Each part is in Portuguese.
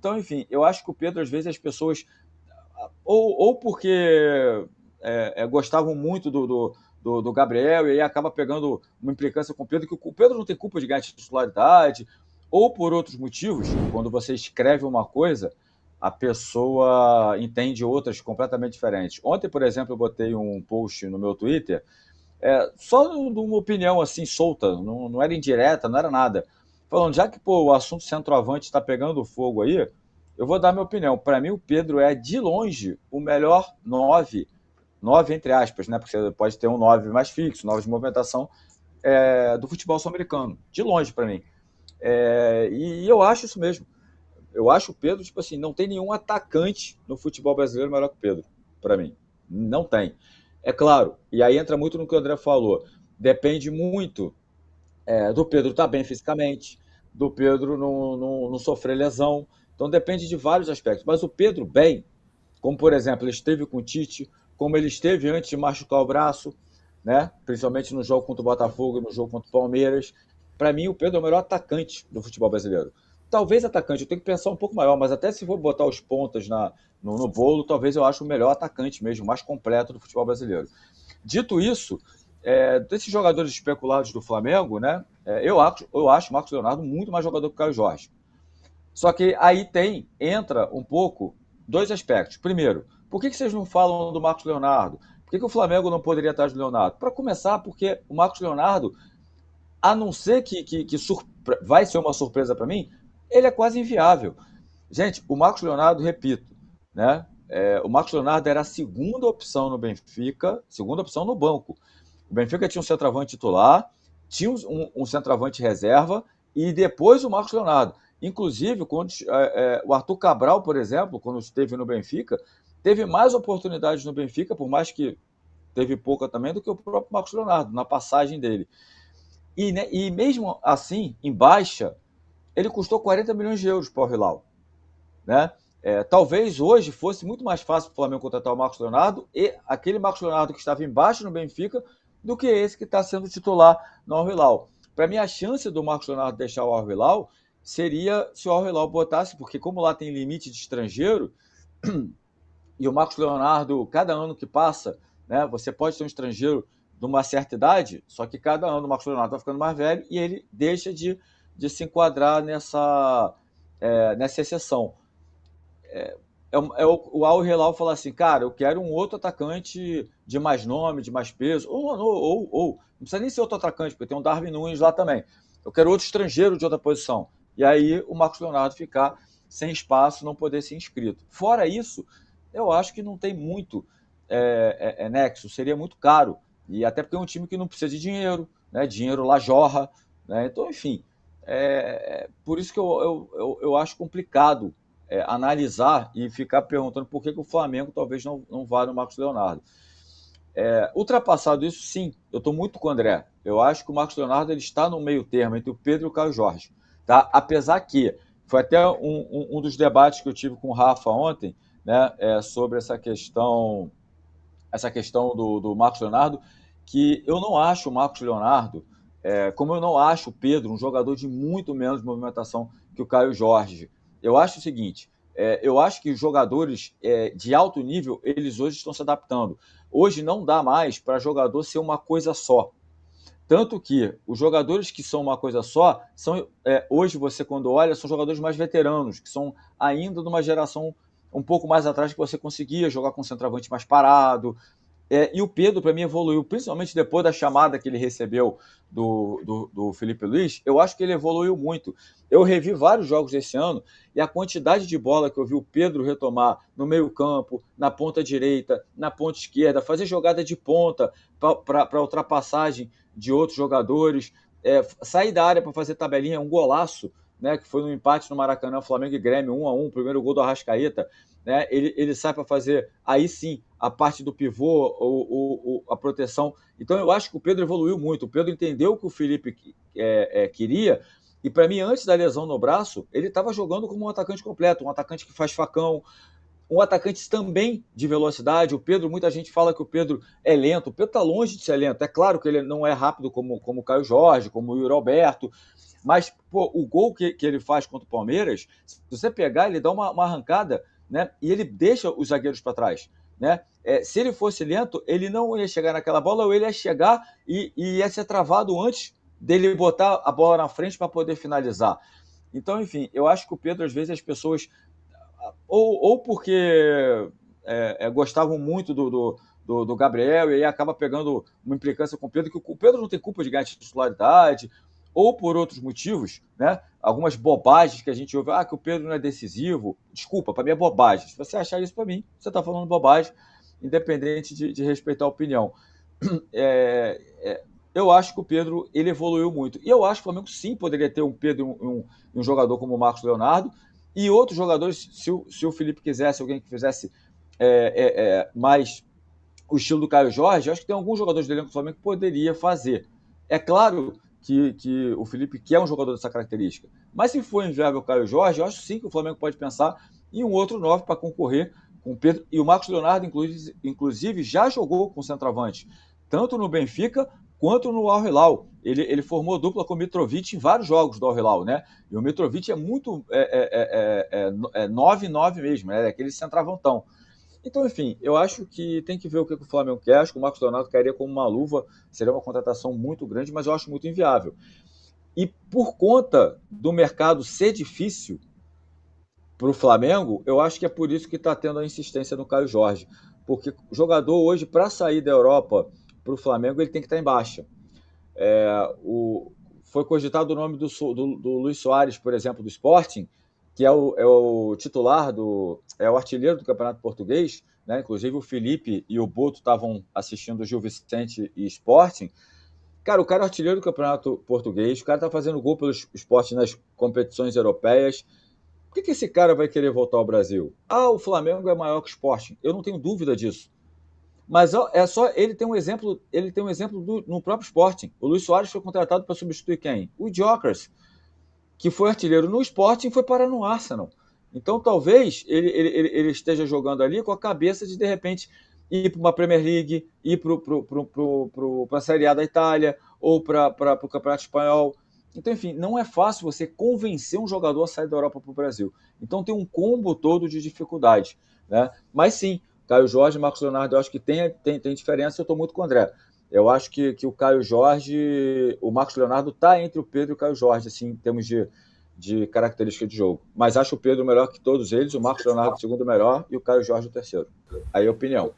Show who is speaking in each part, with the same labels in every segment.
Speaker 1: Então, enfim, eu acho que o Pedro, às vezes, as pessoas, ou porque gostavam muito do Gabriel, e aí acaba pegando uma implicância com o Pedro, que o Pedro não tem culpa de ganhar titularidade, ou por outros motivos, quando você escreve uma coisa, a pessoa entende outras completamente diferentes. Ontem, por exemplo, eu botei um post no meu Twitter, só de uma opinião assim solta, não era indireta, não era nada. Falando, já que pô, o assunto centroavante está pegando fogo aí, eu vou dar minha opinião. Para mim, o Pedro é, de longe, o melhor 9, 9 entre aspas, né? Porque você pode ter um 9 mais fixo, 9 de movimentação, do futebol sul-americano. De longe, para mim. E eu acho isso mesmo. Eu acho o Pedro, tipo assim, não tem nenhum atacante no futebol brasileiro melhor que o Pedro, para mim. Não tem. É claro, e aí entra muito no que o André falou. Depende muito do Pedro estar bem fisicamente, do Pedro não sofrer lesão. Então depende de vários aspectos. Mas o Pedro bem, como por exemplo, ele esteve com o Tite, como ele esteve antes de machucar o braço, né? Principalmente no jogo contra o Botafogo e no jogo contra o Palmeiras. Para mim, o Pedro é o melhor atacante do futebol brasileiro. Talvez atacante, eu tenho que pensar um pouco maior, mas até se for botar os pontas no bolo, talvez eu ache o melhor atacante mesmo, mais completo do futebol brasileiro. Dito isso, desses jogadores especulados do Flamengo, né? Eu acho o Marcos Leonardo muito mais jogador que o Caio Jorge. Só que aí entra um pouco dois aspectos. Primeiro, por que vocês não falam do Marcos Leonardo? Por que o Flamengo não poderia atrás do Leonardo? Para começar, porque o Marcos Leonardo, a não ser que vai ser uma surpresa para mim, ele é quase inviável. Gente, o Marcos Leonardo, repito, né? O Marcos Leonardo era a segunda opção no Benfica, segunda opção no banco. O Benfica tinha um centroavante titular, tinha um centroavante reserva e depois o Marcos Leonardo. Inclusive, quando o Arthur Cabral, por exemplo, quando esteve no Benfica, teve mais oportunidades no Benfica, por mais que teve pouca também, do que o próprio Marcos Leonardo, na passagem dele. E mesmo assim, em baixa, ele custou 40 milhões de euros para o Hilal. Né? Talvez hoje fosse muito mais fácil para o Flamengo contratar o Marcos Leonardo e aquele Marcos Leonardo que estava embaixo no Benfica do que esse que está sendo titular no Al-Hilal. Para mim, a chance do Marcos Leonardo deixar o Al-Hilal seria se o Al-Hilal botasse, porque como lá tem limite de estrangeiro, e o Marcos Leonardo, cada ano que passa, né, você pode ser um estrangeiro de uma certa idade, só que cada ano o Marcos Leonardo está ficando mais velho e ele deixa de se enquadrar nessa exceção. O Al Hilal falar assim, cara, eu quero um outro atacante de mais nome, de mais peso, ou não precisa nem ser outro atacante, porque tem um Darwin Nunes lá também. Eu quero outro estrangeiro de outra posição. E aí o Marcos Leonardo ficar sem espaço, não poder ser inscrito. Fora isso, eu acho que não tem muito nexo, seria muito caro. E até porque é um time que não precisa de dinheiro, né? Dinheiro lá jorra. Né? Então, enfim, por isso que eu acho complicado analisar e ficar perguntando por que o Flamengo talvez não vá no Marcos Leonardo. Ultrapassado isso, sim, eu estou muito com o André. Eu acho que o Marcos Leonardo ele está no meio termo entre o Pedro e o Caio Jorge. Tá? Apesar que foi até um dos debates que eu tive com o Rafa ontem, né, sobre essa questão do Marcos Leonardo, que eu não acho o Marcos Leonardo, como eu não acho o Pedro um jogador de muito menos movimentação que o Caio Jorge. Eu acho o seguinte, eu acho que os jogadores de alto nível, eles hoje estão se adaptando. Hoje não dá mais para jogador ser uma coisa só. Tanto que os jogadores que são uma coisa só, hoje você quando olha, são jogadores mais veteranos, que são ainda de uma geração um pouco mais atrás que você conseguia jogar com um centroavante mais parado. E o Pedro, para mim, evoluiu, principalmente depois da chamada que ele recebeu do Felipe Luiz. Eu acho que ele evoluiu muito. Eu revi vários jogos esse ano e a quantidade de bola que eu vi o Pedro retomar no meio-campo, na ponta direita, na ponta esquerda, fazer jogada de ponta para ultrapassagem de outros jogadores, sair da área para fazer tabelinha, um golaço, né, que foi no empate no Maracanã, Flamengo e Grêmio, 1-1, primeiro gol do Arrascaeta. Né, ele sai para fazer, aí sim, a parte do pivô, a proteção. Então, eu acho que o Pedro evoluiu muito. O Pedro entendeu o que o Felipe queria. E, para mim, antes da lesão no braço, ele estava jogando como um atacante completo, um atacante que faz facão, um atacante também de velocidade. O Pedro, muita gente fala que o Pedro é lento. O Pedro está longe de ser lento. É claro que ele não é rápido como o Caio Jorge, como o Yuri Alberto, mas pô, o gol que ele faz contra o Palmeiras, se você pegar, ele dá uma arrancada, né? E ele deixa os zagueiros para trás, né? Se ele fosse lento, ele não ia chegar naquela bola, ou ele ia chegar e ia ser travado antes dele botar a bola na frente para poder finalizar. Então, enfim, eu acho que o Pedro, às vezes, as pessoas ou porque gostavam muito do Gabriel e aí acaba pegando uma implicância com o Pedro, que o Pedro não tem culpa de ganhar titularidade, ou por outros motivos, né? Algumas bobagens que a gente ouve, que o Pedro não é decisivo. Desculpa, para mim é bobagem. Se você achar isso para mim, você está falando bobagem, independente de respeitar a opinião. Eu acho que o Pedro ele evoluiu muito. E eu acho que o Flamengo sim poderia ter um Pedro, um jogador como o Marcos Leonardo, e outros jogadores, se o Felipe quisesse, alguém que fizesse mais o estilo do Caio Jorge, eu acho que tem alguns jogadores do elenco do Flamengo que poderia fazer. É claro que o Felipe quer um jogador dessa característica, mas se for inviável o Caio Jorge, eu acho sim que o Flamengo pode pensar em um outro 9 para concorrer com o Pedro. E o Marcos Leonardo, inclusive, já jogou com centroavante, tanto no Benfica quanto no Al Hilal. Ele formou dupla com o Mitrovic em vários jogos do Al Hilal, né? E o Mitrovic é muito 9-9 mesmo, é aquele centroavantão. Então, enfim, eu acho que tem que ver o que o Flamengo quer. Acho que o Marcos Leonardo cairia como uma luva, seria uma contratação muito grande, mas eu acho muito inviável. E por conta do mercado ser difícil para o Flamengo, eu acho que é por isso que está tendo a insistência no Caio Jorge. Porque o jogador hoje, para sair da Europa para o Flamengo, ele tem que estar em baixa. Foi cogitado o nome do Luis Soares, por exemplo, do Sporting, que é o titular, é o artilheiro do Campeonato Português, né? Inclusive o Felipe e o Boto estavam assistindo o Gil Vicente e Sporting. Cara, o cara é artilheiro do Campeonato Português, o cara tá fazendo gol pelo Sporting nas competições europeias. Por que esse cara vai querer voltar ao Brasil? O Flamengo é maior que o Sporting. Eu não tenho dúvida disso. Mas é só ele tem um exemplo, no próprio Sporting. O Luis Soares foi contratado para substituir quem? O Gyökeres, que foi artilheiro no Sporting e foi parar no Arsenal. Então talvez ele esteja jogando ali com a cabeça de repente ir para uma Premier League, ir para a Série A da Itália ou para o Campeonato Espanhol. Então, enfim, não é fácil você convencer um jogador a sair da Europa para o Brasil. Então tem um combo todo de dificuldade, né? Mas sim, Caio Jorge e Marcos Leonardo, eu acho que tem diferença. Eu estou muito com o André. Eu acho que o Caio Jorge, o Marcos Leonardo está entre o Pedro e o Caio Jorge, assim, em termos de característica de jogo. Mas acho o Pedro melhor que todos eles, o Marcos Leonardo o segundo melhor e o Caio Jorge o terceiro. Aí a opinião.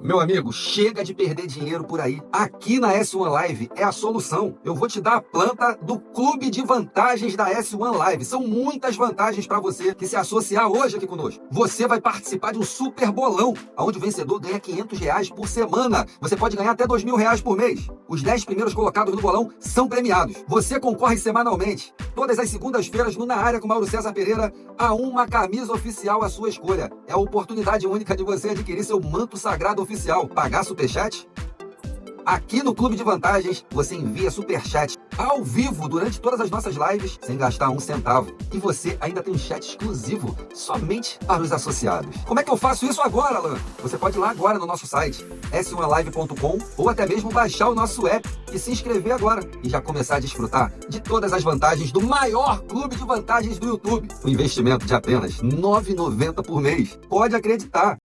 Speaker 2: Meu amigo, chega de perder dinheiro por aí. Aqui na S1 Live é a solução. Eu vou te dar a planta do clube de vantagens da S1 Live. São muitas vantagens para você que se associar hoje aqui conosco. Você vai participar de um super bolão, onde o vencedor ganha R$500 por semana. Você pode ganhar até R$2.000 por mês. Os 10 primeiros colocados no bolão são premiados. Você concorre semanalmente, todas as segundas-feiras, no Na Área com Mauro César Pereira, a uma camisa oficial à sua escolha. É a oportunidade única de você adquirir seu manto sagrado oficial. Pagar superchat? Aqui no Clube de Vantagens, você envia superchat ao vivo durante todas as nossas lives, sem gastar um centavo. E você ainda tem um chat exclusivo somente para os associados. Como é que eu faço isso agora, Alan? Você pode ir lá agora no nosso site, s1live.com, ou até mesmo baixar o nosso app e se inscrever agora. E já começar a desfrutar de todas as vantagens do maior clube de vantagens do YouTube. Um investimento de apenas R$9,90 por mês. Pode acreditar.